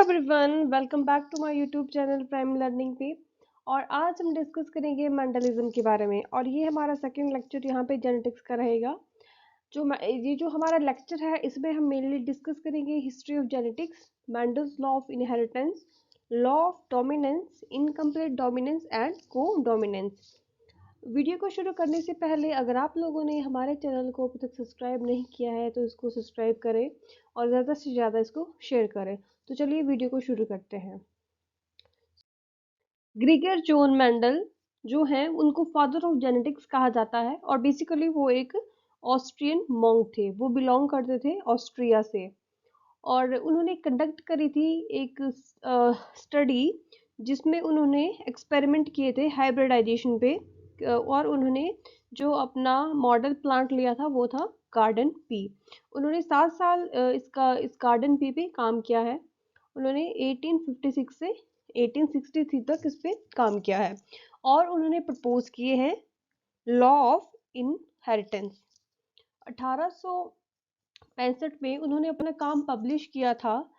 Everyone, welcome back to my YouTube channel Prime Learning पे। और आज हम डिस्कस करेंगे मेंडलिज्म के बारे में। और ये हमारा सेकंड लेक्चर यहाँ पे जेनेटिक्स का रहेगा। ये जो हमारा लेक्चर है इसमें हम मेनली डिस्कस करेंगे history of genetics, Mendel's law of inheritance, law of dominance, incomplete dominance and को डोमिनेंस। वीडियो को शुरू करने से पहले अगर आप लोगों ने हमारे चैनल को अभी तक सब्सक्राइब नहीं किया है तो इसको सब्सक्राइब करें और ज़्यादा से ज़्यादा इसको शेयर करें। तो चलिए वीडियो को शुरू करते हैं। ग्रीगर जोन मेंडल जो हैं उनको फादर ऑफ जेनेटिक्स कहा जाता है और बेसिकली वो एक ऑस्ट्रियन मॉन्क थे। वो बिलोंग करते थे ऑस्ट्रिया से और उन्होंने कंडक्ट करी थी एक स्टडी जिसमें उन्होंने एक्सपेरिमेंट किए थे हाइब्रिडाइजेशन पे। और उन्होंने जो अपना मॉडल प्लांट लिया था वो था गार्डन पी। उन्होंने 7 साल इस गार्डन पी पे काम किया है। उन्होंने 1856 से 1863 तक इस पे काम किया है और उन्होंने प्रपोज किए हैं लॉ ऑफ इनहेरिटेंस। 1865 में उन्होंने अपना काम पब्लिश किया था।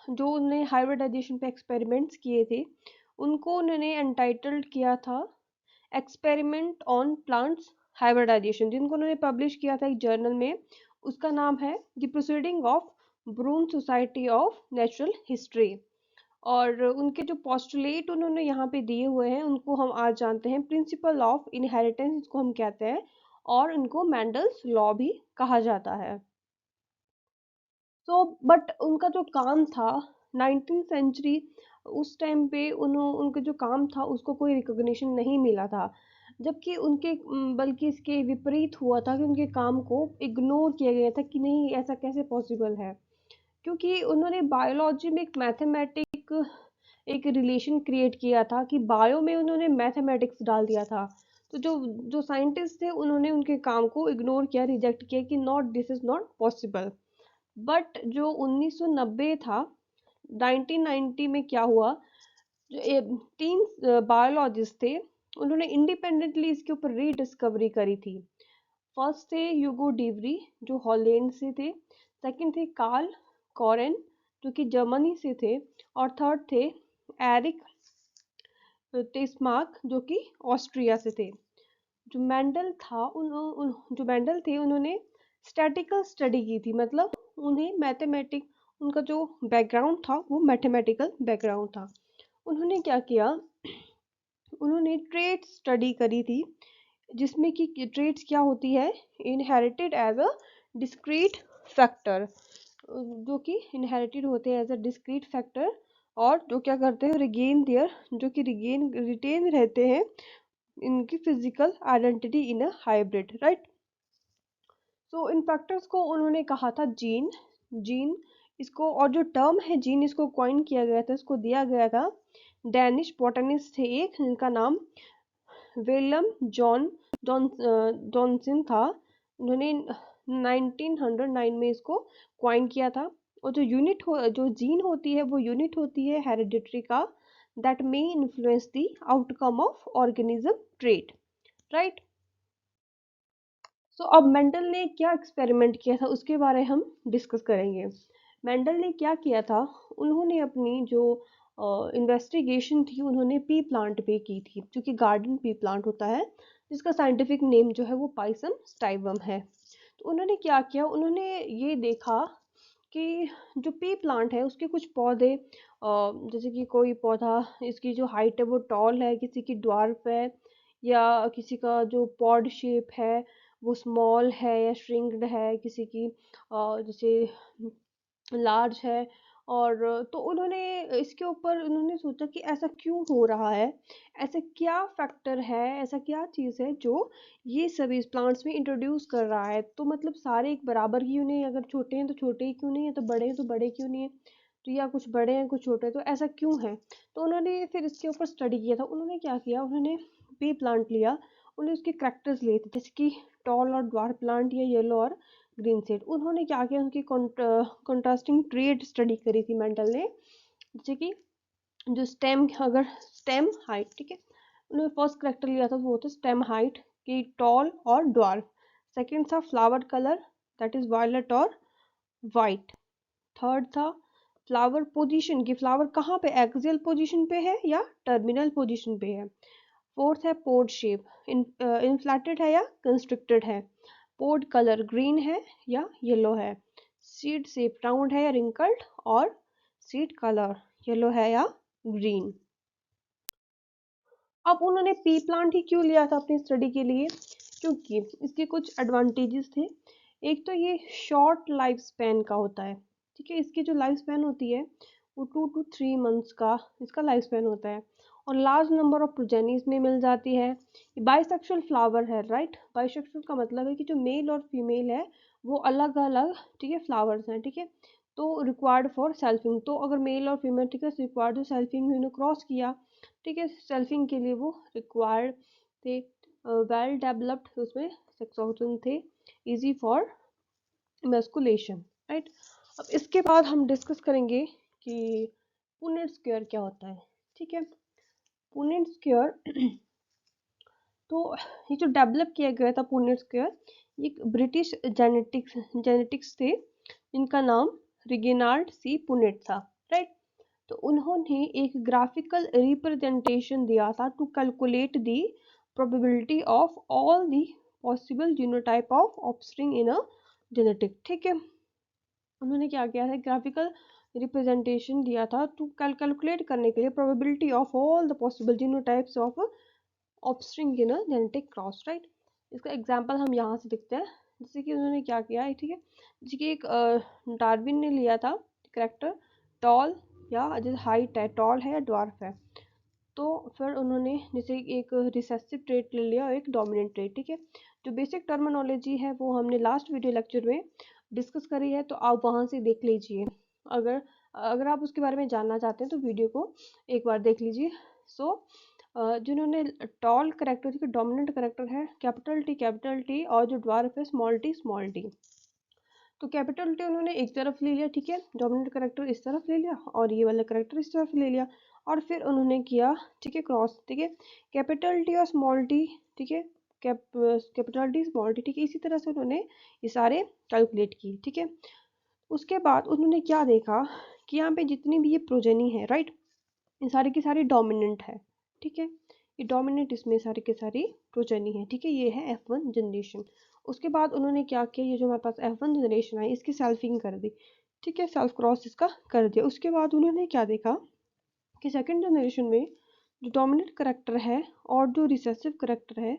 जो उन्होंने हाइब्रिडाइजेशन पे एक्सपेरिमेंट्स किए थे उनको उन्होंने एंटाइटल्ड किया था एक्सपेरिमेंट ऑन प्लांट्स हाइब्रिडाइजेशन, जिनको उन्होंने पब्लिश किया था एक जर्नल में। उसका नाम है the proceeding of Brunn society of natural history. और उनके जो पोस्टुलेट उन्होंने यहाँ पे दिए हुए हैं उनको हम आज जानते हैं प्रिंसिपल ऑफ इनहेरिटेंस, इसको हम कहते हैं, और इनको मैंडल्स लॉ भी कहा जाता है। बट उनका जो काम था 19th सेंचुरी उस टाइम पे उनका जो काम था उसको कोई रिकॉग्निशन नहीं मिला था। जबकि बल्कि इसके विपरीत हुआ था कि उनके काम को इग्नोर किया गया था कि नहीं, ऐसा कैसे पॉसिबल है। क्योंकि उन्होंने बायोलॉजी में एक रिलेशन क्रिएट किया था कि बायो में उन्होंने मैथमेटिक्स डाल दिया था। तो जो जो साइंटिस्ट थे उन्होंने उनके काम को इग्नोर किया, रिजेक्ट किया कि not, this is not possible. But जो 1990 था, 1990 में क्या हुआ, तीन बायोलॉजिस्ट थे, उन्होंने इंडिपेंडेंटली इसके ऊपर रीडिस्कवरी करी थी। फर्स्ट थे यूगो डिवरी जो हॉलैंड से थे, सेकंड थे कार्ल कॉरेन जो कि जर्मनी से थे, और थर्ड थे एरिक टेस्मार्क जो कि ऑस्ट्रिया से थे। जो मेंडल थे उन्होंने स्टैटिकल स्टडी की थी, मतलब उन्हें मैथमेटिक, उनका जो बैकग्राउंड था वो मैथमेटिकल बैकग्राउंड था। उन्होंने क्या किया, उन्होंने ट्रेड स्टडी करी थी जिसमें कि ट्रेड्स क्या होती है, inherited as a discrete factor, जो कि इनहेरिटेड होते हैं एज अ डिस्क्रीट फैक्टर, और जो क्या करते हैं रिगेन देयर, जो कि रिटेन रहते हैं इनकी physical identity in a hybrid, right. So in factors को उन्होंने कहा था जीन। जीन इसको, और जो टर्म है जीन, इसको कॉइन किया गया था, इसको दिया गया था डैनिश बॉटनिस्ट थे एक, जिनका नाम विलियम जॉनसन था। उन्होंने 1909 में इसको क्वाइन किया था। और जो जीन होती है वो यूनिट होती है हेरिडिटरी का, that may influence the outcome of organism trait, right. अब मेंडल ने क्या एक्सपेरिमेंट किया था उसके बारे हम डिस्कस करेंगे। मेंडल ने क्या किया था, उन्होंने अपनी जो इन्वेस्टिगेशन थी उन्होंने पी प्लांट पे की थी, जो कि गार्डन पी प्लांट होता है, जिसका साइंटिफिक नेम जो है वो पाइसम स्टाइवम है। तो उन्होंने क्या किया, उन्होंने ये देखा कि जो पी प्लांट है उसके कुछ पौधे, जैसे कि कोई पौधा इसकी जो हाइट है वो टॉल है, किसी की ड्वार्फ है, या किसी का जो पॉड शेप है वो स्मॉल है या श्रिंक्ड है, किसी की जैसे लार्ज है। और तो उन्होंने इसके ऊपर उन्होंने सोचा कि ऐसा क्यों हो रहा है, ऐसा क्या फैक्टर है, ऐसा क्या चीज़ है जो ये सभी प्लांट्स में इंट्रोड्यूस कर रहा है। तो मतलब सारे एक बराबर क्यों नहीं, अगर छोटे हैं तो छोटे ही क्यों नहीं है, तो बड़े हैं तो बड़े क्यों नहीं है, तो या कुछ बड़े हैं कुछ छोटे हैं, तो ऐसा क्यों है। तो उन्होंने फिर इसके ऊपर स्टडी किया था। उन्होंने क्या किया, उन्होंने पी प्लांट लिया, उन्होंने उसके करैक्टर्स लिए थे, जैसे कि टॉल और ड्वार्फ प्लांट या येलो और ग्रीन सीड। उन्होंने क्या किया, उनकी कॉन्ट्रास्टिंग ट्रेड स्टडी करी थी मेंडल ने, जैसे कि जो स्टेम, अगर स्टेम हाइट, ठीक है, उन्होंने फर्स्ट करेक्टर लिया था वो था स्टेम हाइट की टॉल और ड्वार्फ। सेकंड था flower colour, that is violet और वाइट। थर्ड था फ्लावर पोजीशन की, फ्लावर कहाँ पे, एक्सियल पोजीशन पे है या टर्मिनल पोजीशन पे है। फोर्थ है पोड शेप, इनफ्लेटेड है या कंस्ट्रिक्टेड है। पोड कलर ग्रीन है या येलो है। सीड शेप राउंड है या रिंकल्ड, और सीड कलर येलो है या ग्रीन। अब उन्होंने पी प्लांट ही क्यों लिया था अपनी स्टडी के लिए, क्योंकि इसके कुछ एडवांटेजेस थे। एक तो ये शॉर्ट लाइफ स्पैन का होता है, ठीक है, इसकी जो लाइफ स्पैन होती है वो 2 to 3 मंथ्स का इसका लाइफ स्पैन होता है। और लार्ज नंबर ऑफ प्रोजेनी इसमें मिल जाती है। ये बाइसेक्सुअल फ्लावर है, राइट। बाइसेक्सुअल का मतलब है कि जो मेल और फीमेल है वो अलग अलग, ठीक है, फ्लावर्स हैं, ठीक है। तो रिक्वायर्ड फॉर सेल्फिंग, तो अगर मेल और फीमेल, ठीक है, रिक्वायर्ड सेल्फिंग इन्होंने क्रॉस किया, ठीक है, सेल्फिंग के लिए वो रिक्वायर्ड थे। वेल डेवलप्ड उसमें सेक्स ऑर्गन थे, इजी फॉर मेस्कुलेशन, राइट। अब इसके बाद हम डिस्कस करेंगे कि पुनेट स्क्वायर क्या होता है, ठीक है। पुनेट स्क्वायर तो ये जो डेवलप किया गया था पुनेट स्क्वायर, ये एक ब्रिटिश जेनेटिक्स थे जिनका नाम रिगिनार्ड सी पुनेट था, राइट। तो उन्होंने एक ग्राफिकल रिप्रेजेंटेशन दिया था to calculate the probability of all the possible genotype of offspring in a genetic, ठीक है। उन्होंने क्या किया था, ग्राफिकल रिप्रेजेंटेशन दिया था टू कैलकुलेट करने के लिए probability of all the possible genotypes of offspring in a genetic cross, right. इसका एग्जांपल हम यहाँ से देखते हैं। जैसे कि उन्होंने क्या किया है, ठीक है, जैसे कि एक डार्विन ने लिया था करेक्टर टॉल, या जैसे हाइट है, टॉल है या ड्वार्फ है। तो फिर उन्होंने जैसे एक रिसेसिव ट्रेट ले लिया और एक डोमिनेंट ट्रेट, ठीक है। जो बेसिक टर्मिनोलॉजी है वो हमने लास्ट वीडियो लेक्चर में डिस्कस करी है, तो आप वहाँ से देख लीजिए। अगर अगर आप उसके बारे में जानना चाहते हैं तो वीडियो को एक बार देख लीजिए। सो जिन्होंने टॉल करेक्टर, ठीक है, डोमिनेंट करेक्टर है कैपिटल टी, और जो ड्वार्फ है स्मॉल टी। तो कैपिटल टी उन्होंने एक तरफ ले लिया, ठीक है, डोमिनेंट करेक्टर इस तरफ ले लिया और ये वाला करेक्टर इस तरफ ले लिया, और फिर उन्होंने किया, ठीक है, क्रॉस, ठीक है, कैपिटल टी और स्मॉल टी, ठीक है, कैपिटल टी स्मॉल टी, ठीक है, इसी तरह से उन्होंने ये सारे कैलकुलेट किए, ठीक है। उसके बाद उन्होंने क्या देखा कि यहाँ पे जितनी भी ये प्रोजेनी है, राइट, ये सारी की सारी डोमिनेंट है, ठीक है, ये डोमिनेंट इसमें सारी की सारी प्रोजेनी है, ठीक है, ये है F1 जनरेशन। उसके बाद उन्होंने क्या किया, ये जो हमारे पास F1 जनरेशन आई इसकी सेल्फिंग कर दी, ठीक है, सेल्फ क्रॉस इसका कर दिया। उसके बाद उन्होंने क्या देखा कि सेकंड जनरेशन में जो डोमिनेंट करेक्टर है और जो रिसेसिव करेक्टर है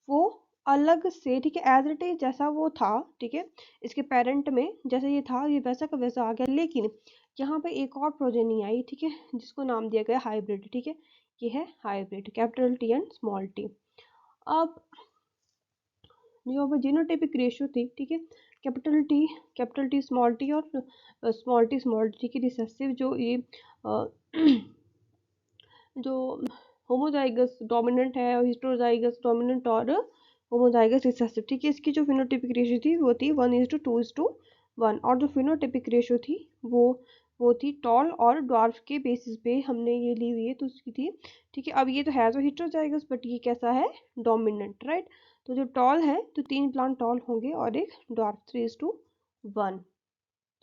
वो अलग से, ठीक है, एज इट इज जैसा वो था, ठीक है, इसके पेरेंट में जैसे ये था ये वैसा का वैसा आ गया, लेकिन यहाँ पे एक और प्रोजेनी आई, ठीक है, जिसको नाम दिया गया हाइब्रिड, ठीक है, ये है hybrid, capital T and small T. अब जो जीनोटाइपिक रेशियो थी, ठीक है, कैपिटल टी स्मॉल टी और स्मॉल टी की रिसेसिव जो ये अ, जो होमोजाइगस डोमिनेंट है और हिस्टरोजाइगस डोमिनेंट और होमोजाइगस रिसेसिव, ठीक है, इसकी जो फिनोटाइपिक रेशियो थी वो थी 1:2:1, और जो फिनोटाइपिक रेशियो थी वो वो थी टॉल और ड्वार्फ के बेसिस पे हमने ये ली हुई है, तो उसकी थी, ठीक है। अब ये तो है तो हिस्टरोजाइगस, बट ये कैसा है, डोमिनेंट, राइट। तो जो टॉल है तो 3 प्लांट टॉल होंगे और एक dwarf, 3:1।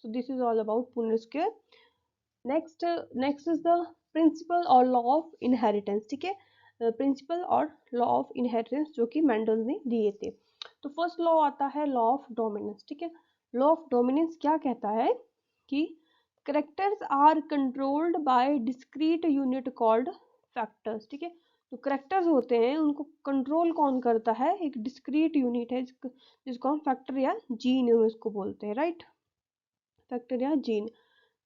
So this is all about Punnett square. Next is the principle और लॉ ऑफ इनहेरिटेंस, ठीक है, प्रिंसिपल और लॉ ऑफ इनहेरिटेंस जो कि मेंडल ने दिए थे। तो फर्स्ट लॉ आता है लॉ ऑफ डोमिनेंस, ठीक है। लॉ ऑफ डोमिनेंस क्या कहता है कि characters are controlled by discrete unit called factors, ठीक है। तो करेक्टर्स होते हैं उनको कंट्रोल कौन करता है, एक डिस्क्रीट यूनिट है जिसको हम फैक्टर या जीन इसको बोलते हैं, राइट, फैक्टर या gene.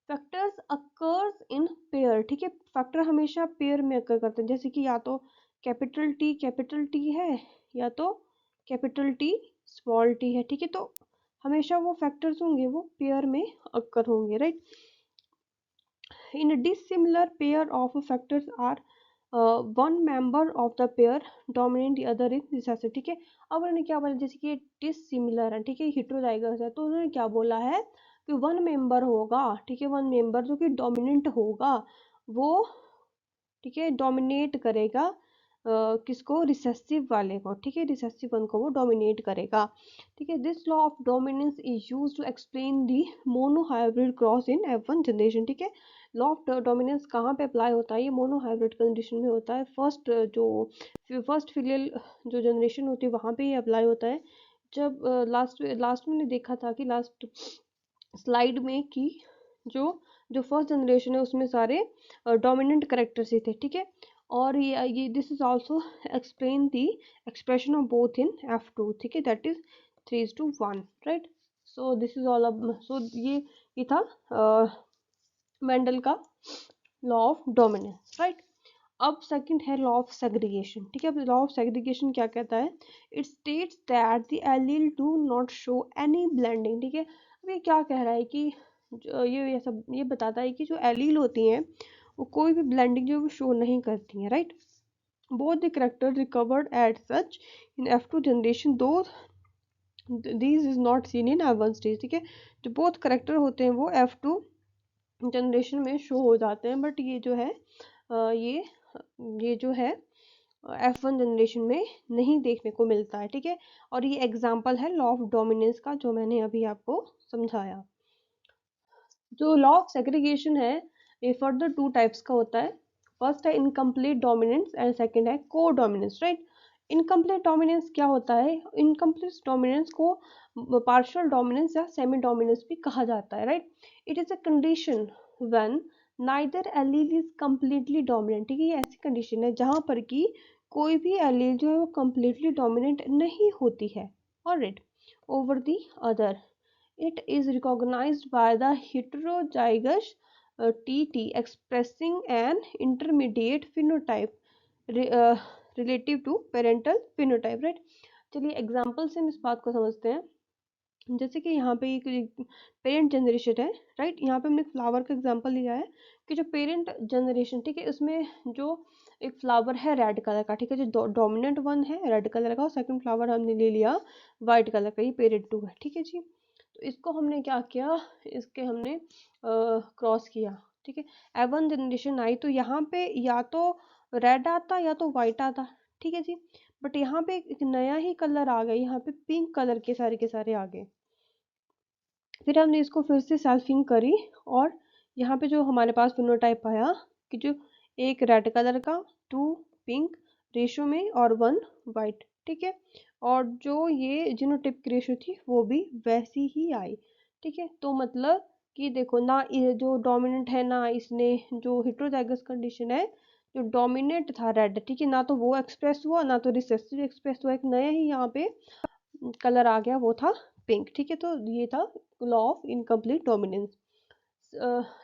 Factors occurs in pair, ठीक है, फैक्टर हमेशा पेयर में अकर करते हैं, जैसे कि या तो कैपिटल टी है या तो कैपिटल टी स्मॉल टी है, ठीक है। तो हमेशा वो फैक्टर्स होंगे वो पेयर में अकर होंगे, right. In dissimilar pair of factors are one member of the pair dominant, the other is recessive, ठीक है। अब उन्होंने क्या बोला, जैसे कि डिसिमिलर है, ठीक है, हेटेरोजाइगस है, तो उन्होंने क्या बोला है कि वन मेंबर होगा, ठीक है, वन मेंबर जो कि डोमिनेंट होगा वो, ठीक है, डोमिनेट करेगा किसको, रिसेसिव वाले को, ठीक है, रिसेसिव वन को वो डोमिनेट करेगा, ठीक है। This law of dominance is use to explain the monohybrid cross in F1 generation, ठीक है। लॉ ऑफ डोमिनेंस कहाँ पे अप्लाई होता है, ये मोनोहाइब्रिड कंडीशन में होता है। फर्स्ट फिलियल जो जनरेशन होती है वहाँ पे ये अप्लाई होता है। जब लास्ट लास्ट में देखा था कि लास्ट स्लाइड में कि जो जो फर्स्ट जनरेशन है उसमें सारे डोमिनेंट करेक्टर्स ही थे, ठीक है। और ये this is also explain the expression of both in F2, ठीक है, that is 3:1, right. So this is all, so ये था मेंडल का लॉ ऑफ डोमिनेंस, राइट। अब सेकंड है लॉ ऑफ सेग्रीगेशन, ठीक है। अब लॉ ऑफ सेग्रीगेशन क्या कहता है, it states that the allele do not show any blending, ठीक है। अब ये क्या कह रहा है कि ये बताता है कि जो एलील होती हैं वो कोई भी ब्लेंडिंग जो शो नहीं करती हैं, right. Both the character recovered at such in F2 generation, though these is not seen in F1 stage, ठीक है। जो बोथ करेक्टर होते हैं वो F2 जनरेशन में शो हो जाते हैं, बट ये जो है ये जो है F1 जनरेशन में नहीं देखने को मिलता है, ठीक है। और ये एग्जाम्पल है लॉ ऑफ डोमिनेंस का जो मैंने अभी आपको समझाया। जो लॉ ऑफ सेग्रीगेशन है ये फर्दर टू टाइप्स का होता है। फर्स्ट है इनकम्प्लीट डोमिनेंस एंड सेकंड है को डोमिनेंस, राइट। इनकम्प्लीट डोमिनेंस क्या होता है, इनकम्प्लीट डोमिनेंस को पार्शियल डोमिनेंस या सेमी डोमिनेंस भी कहा जाता है, right. It is a condition when neither allele is completely dominant, ठीक है। ये ऐसी कंडीशन है जहां पर कि कोई भी एलील जो है वो कम्प्लीटली डोमिनेंट नहीं होती है, alright, over the other. It is recognized by the heterozygous TT expressing an intermediate phenotype uh, relative to parental phenotype, right। चलिए एग्जाम्पल से हम इस बात को समझते हैं। जैसे कि यहाँ पे एक पेरेंट जनरेशन है, राइट। यहाँ पे हमने फ्लावर का एग्जांपल लिया है कि जो पेरेंट जनरेशन, ठीक है, उसमें जो एक फ्लावर है रेड कलर का, ठीक है, जो डोमिनेंट वन है रेड कलर का और सेकंड फ्लावर हमने ले लिया वाइट कलर का, ये पेरेंट टू है, ठीक है जी। तो इसको हमने क्या किया, इसके हमने क्रॉस किया, ठीक है। F1 जनरेशन आई तो यहाँ पे या तो रेड आता या तो वाइट आता, ठीक है जी। बट यहाँ पे एक नया ही कलर आ गया, यहाँ पे पिंक कलर के सारे आ गए। फिर हमने इसको फिर से सेल्फिंग करी और यहाँ पे जो हमारे पास फिनोटाइप आया कि जो एक रेड कलर का, 2 पिंक रेशो में और 1 वाइट, ठीक है। और जो ये जीनोटाइप की रेशो थी वो भी वैसी ही आई, ठीक है। तो मतलब कि देखो ना, ये जो डोमिनेंट है ना, इसने जो हेटेरोजाइगस कंडीशन है, जो डोमिनेंट था रेड, ठीक है, ना तो वो एक्सप्रेस हुआ ना तो रिसेसिव एक्सप्रेस हुआ, एक नया ही यहाँ पे कलर आ गया, वो था पिंक, ठीक है। तो ये था law of incomplete dominance.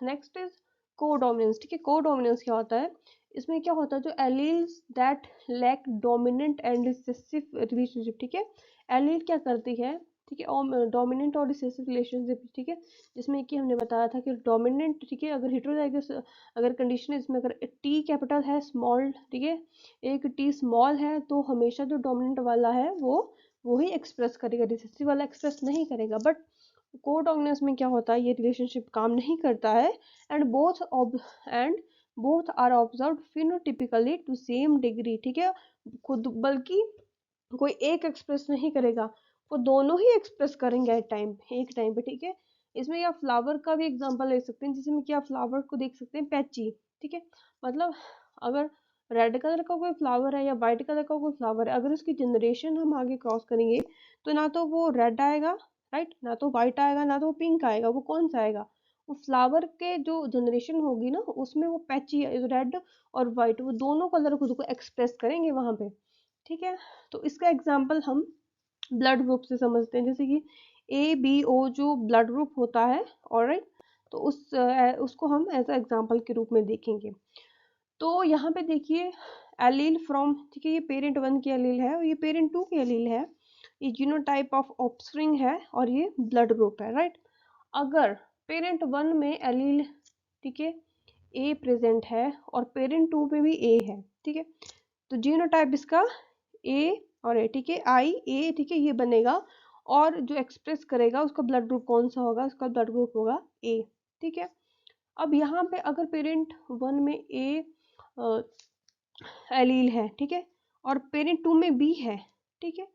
Next is को डोमिनेंस, ठीक है। को डोमिनेंस क्या होता है, इसमें क्या होता है, जो alleles that lack dominant and recessive relationship, ठीक है। एलील क्या करती है, ठीक है, और डोमिनेंट और रिसेसिव रिलेशनशिप, ठीक है, जिसमें कि हमने बताया था कि डोमिनेंट, ठीक है, अगर हेटेरोजाइगस अगर कंडीशन है इसमें अगर टी कैपिटल है स्मॉल, ठीक है, एक टी स्मॉल है, तो हमेशा जो डोमिनेंट वाला है वो ही एक्सप्रेस करेगा, रिसेसिव वाला एक्सप्रेस नहीं करेगा। बट कोडॉमिनेंस में क्या होता है, ये रिलेशनशिप काम नहीं करता है। And both are observe phenotypically to same degree, ठीक है। खुद बल्कि कोई एक एक्सप्रेस नहीं करेगा, वो दोनों ही एक्सप्रेस करेंगे एक टाइम पे, ठीक है। इसमें आप फ्लावर का भी एग्जांपल ले सकते हैं, जिसमें कि आप फ्लावर को देख सकते हैं पैची, ठीक है। मतलब अगर रेड कलर का कोई फ्लावर है या वाइट कलर का कोई फ्लावर है, अगर उसकी जनरेशन हम आगे क्रॉस करेंगे तो ना तो वो रेड आएगा, राइट, ना तो वाइट आएगा, ना तो पिंक आएगा, वो कौन सा आएगा, वो फ्लावर के जो जनरेशन होगी ना उसमें वो पैची रेड और वाइट वो दोनों कलर खुद को एक्सप्रेस करेंगे वहां पे, ठीक है। तो इसका एग्जाम्पल हम ब्लड ग्रुप से समझते हैं, जैसे कि ABO जो ब्लड ग्रुप होता है, ऑलराइट। तो उसको हम एज अ एग्जाम्पल के रूप में देखेंगे। तो यहाँ पे देखिए एलील फ्रॉम, ठीक है, ये पेरेंट वन की एलील है और ये पेरेंट टू की एलील है, ये जीनोटाइप ऑफ ऑफस्प्रिंग है और ये ब्लड ग्रुप है, राइट। अगर पेरेंट वन में एलील, ठीक है, ए प्रेजेंट है और पेरेंट टू में भी ए है, ठीक है, तो जीनोटाइप इसका ए और ए, ठीक है, IA, ठीक है, ये बनेगा। और जो एक्सप्रेस करेगा उसका ब्लड ग्रुप कौन सा होगा, उसका ब्लड ग्रुप होगा A, ठीक है। अब यहाँ पे अगर पेरेंट वन में A एलील है, ठीक है, और पेरेंट 2 में बी है, ठीक है,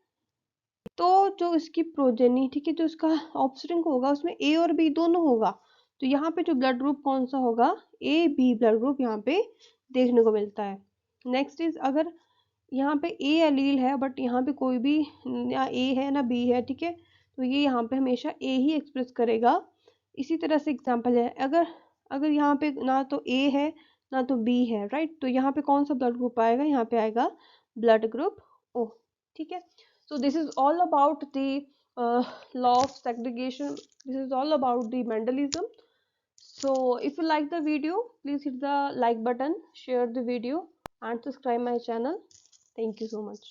तो जो इसकी प्रोजेनी, ठीक है, जो इसका ऑफस्प्रिंग होगा उसमें ए और बी दोनों होगा। तो यहाँ पे जो ब्लड ग्रुप कौन सा होगा, ए बी ब्लड ग्रुप यहाँ पे देखने को मिलता है। नेक्स्ट इज, अगर यहाँ पे ए एलील है बट यहाँ पे कोई भी ना ए है ना बी है, ठीक है, तो ये यहाँ पे हमेशा ए ही एक्सप्रेस करेगा। इसी तरह से एग्जांपल है, अगर अगर यहाँ पे ना तो ए है ना तो बी है, राइट, तो यहाँ पे कौन सा ब्लड ग्रुप आएगा, यहाँ पे आएगा ब्लड ग्रुप ओ, ठीक है। सो this is all about the law of segregation, this is all about the Mendelism. So if you like the video, please hit the like button, share the video and subscribe my channel. Thank you so much.